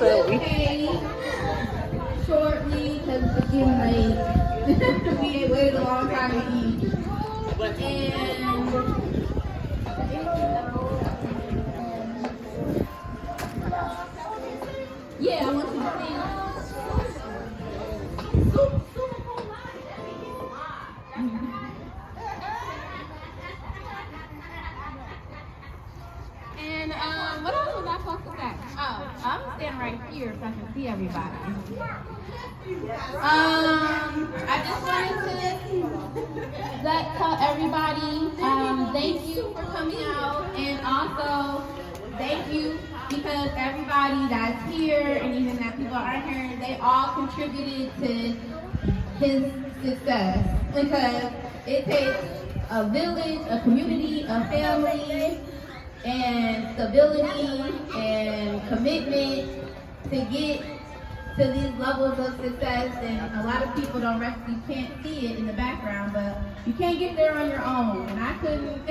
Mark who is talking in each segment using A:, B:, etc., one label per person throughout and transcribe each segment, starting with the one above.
A: funny.
B: Shortly, because it's getting late. We ain't waited a long time to eat. Yeah, I want you to see. And what else was I supposed to say? Oh, I'm standing right here so I can see everybody. I just wanted to tell everybody thank you for coming out, and also thank you because everybody that's here and even that people aren't here, they all contributed to his success, because it takes a village, a community, a family, and stability and commitment to get to these levels of success. And a lot of people you can't see it in the background, but you can't get there on your own. And I couldn't,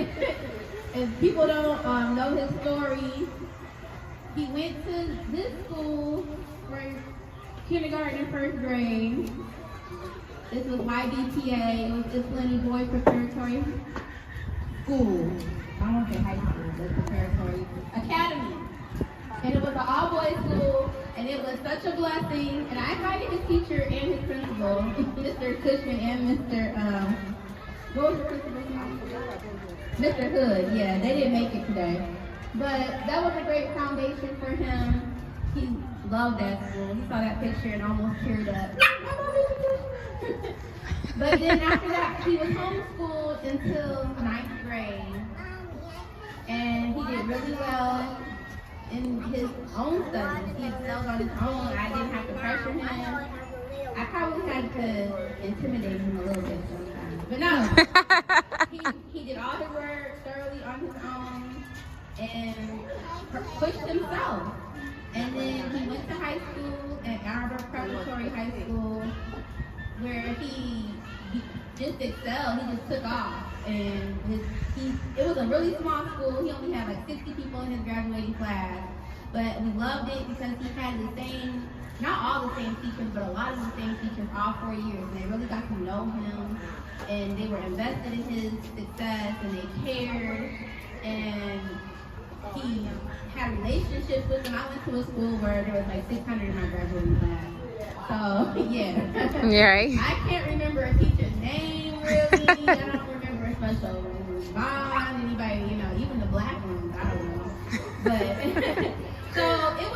B: if people don't know his story, he went to this school for kindergarten and first grade. This was YBPA, it was Disciplinary Boys Preparatory School. I don't want to say high school, but preparatory academy. And it was an all-boys school, and it was such a blessing. And I invited his teacher and his principal, Mr. Cushman and Mr. What was the principal's name? Mr. Hood. Yeah, they didn't make it today. But that was a great foundation for him. He loved that school. He saw that picture and almost teared up. But then after that, he was homeschooled until 9th grade. And he did really well in his own studies. He excelled on his own. I didn't have to pressure him. I probably had to intimidate him a little bit sometimes. But no, he did all his work thoroughly on his own and pushed himself. And then he went to high school at Arbor Preparatory High School, where he just excelled. He just took off. And it was a really small school. He only had like 60 people in his graduating class. But we loved it because he had the same, not all the same teachers, but a lot of the same teachers all 4 years. And they really got to know him. And they were invested in his success, and they cared. And he had relationships with them. I went to a school where there was like 600 in my graduating class. So, yeah.
A: Yeah, right.
B: I can't remember a teacher's name, really. I don't remember a special bond, anybody, even the black ones, I don't know. But, so it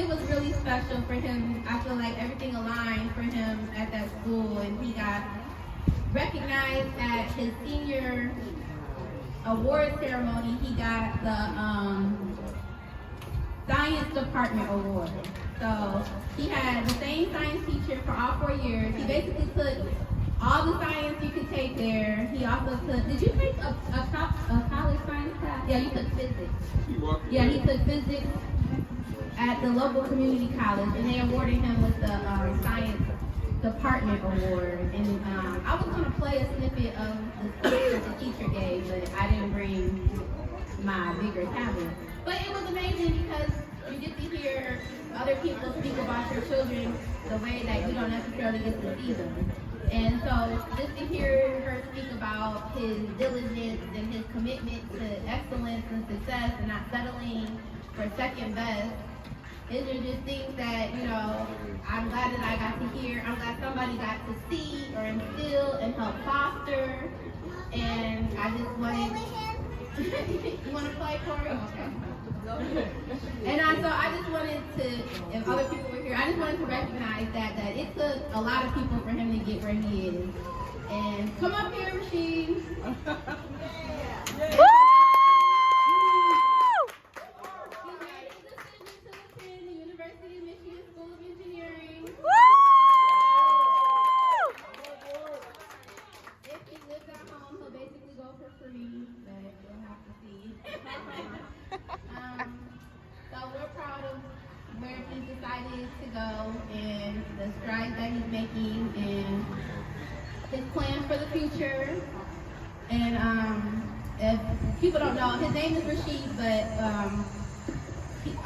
B: was really special for him. I feel like everything aligned for him at that school, and he got recognized at his senior award ceremony. He got the Science Department Award. So he had the same science teacher for all 4 years. He basically took all the science you could take there. He also took, did you take a college science class? Yeah, you took physics. Yeah, he took physics at the local community college, and they awarded him with the Science Department Award. And I was going to play a snippet of the speech that the teacher gave, but I didn't bring my bigger tablet. But it was amazing because you get to hear other people speak about your children the way that you don't necessarily get to see them. And so just to hear her speak about his diligence and his commitment to excellence and success and not settling for second best, these are just things that, I'm glad that I got to hear. I'm glad somebody got to see or instill and help foster. And I just wanted, you want to play, Corey? Okay. And so I just wanted to, if other people were here, I just wanted to recognize that it took a lot of people for him to get where he is. And come up here, Rasheed.
A: Woo!
B: He made the decision to attend the University of Michigan School of Engineering.
A: Woo!
B: If he lives at home, he'll basically go for free, but we'll have to see. So we're proud of where he's decided to go and the strides that he's making and his plans for the future. And if people don't know, his name is Rasheed, but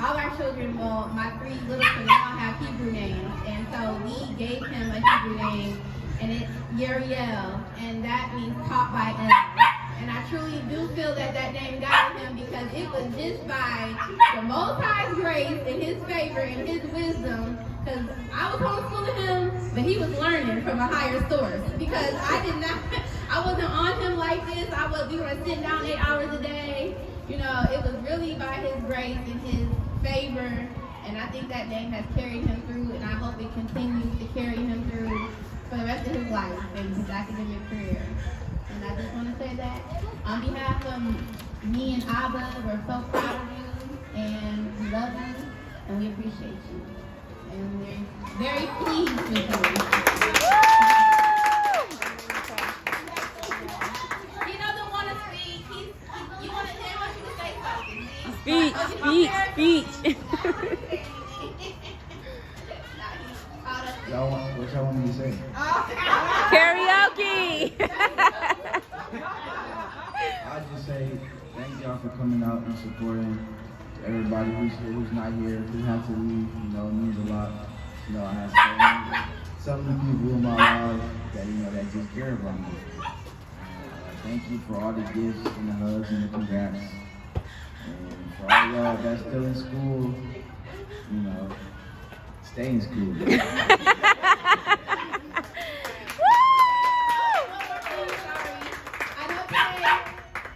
B: all our children, well, my 3 little children all have Hebrew names, and so we gave him a Hebrew name, and it's Yeri'els, and that means taught by us. And I truly do feel that that name got him because it was just by the Most High's grace and His favor and His wisdom. Because I was homeschooling him, but he was learning from a higher source. Because I wasn't on him like this. We were sitting down 8 hours a day. You know, it was really by His grace and His favor. And I think that name has carried him through, and I hope it continues to carry him through for the rest of his life and his academic career. And I just want to say that on behalf of me and Abba, we're so proud of you, and we love you, and we appreciate you. And we're very pleased with you. He doesn't want to speak. You want to say something.
A: Speech.
C: What y'all want me to say?
A: Karaoke.
C: I just say thank y'all for coming out and supporting everybody who's here, who's not here, who had to leave. You know, it means a lot. You know, I have some of the people in my life that that just care about me. Thank you for all the gifts and the hugs and the congrats. And for all y'all that's still in school, stay in school.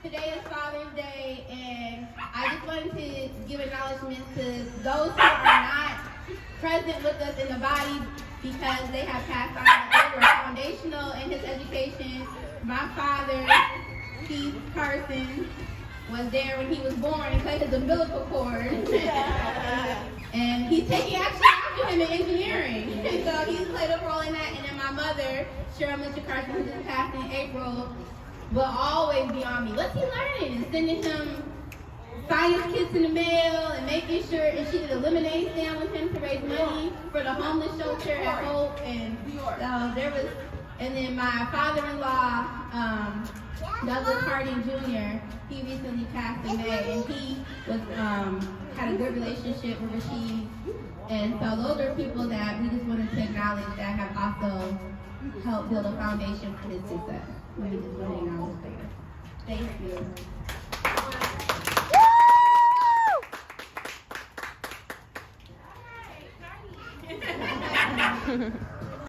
B: Today is Father's Day, and I just wanted to give acknowledgement to those who are not present with us in the body because they have passed on. They were foundational in his education. My father, Keith Carson, was there when he was born and played his umbilical cord. And he's taking action after him in engineering. And so he's played a role in that. And then my mother, Cheryl Mitchell Carson, who just passed in April, will always be on me. What's he learning? And sending him science kits in the mail and making sure, and she did a lemonade stand with him to raise money for the homeless shelter at Hope. And and then my father-in-law, Douglas Harding Jr., he recently passed in May, and he was had a good relationship with Rasheed. And so those are people that we just wanted to acknowledge that have also helped build a foundation for his success. We just want to acknowledge that. Thank you.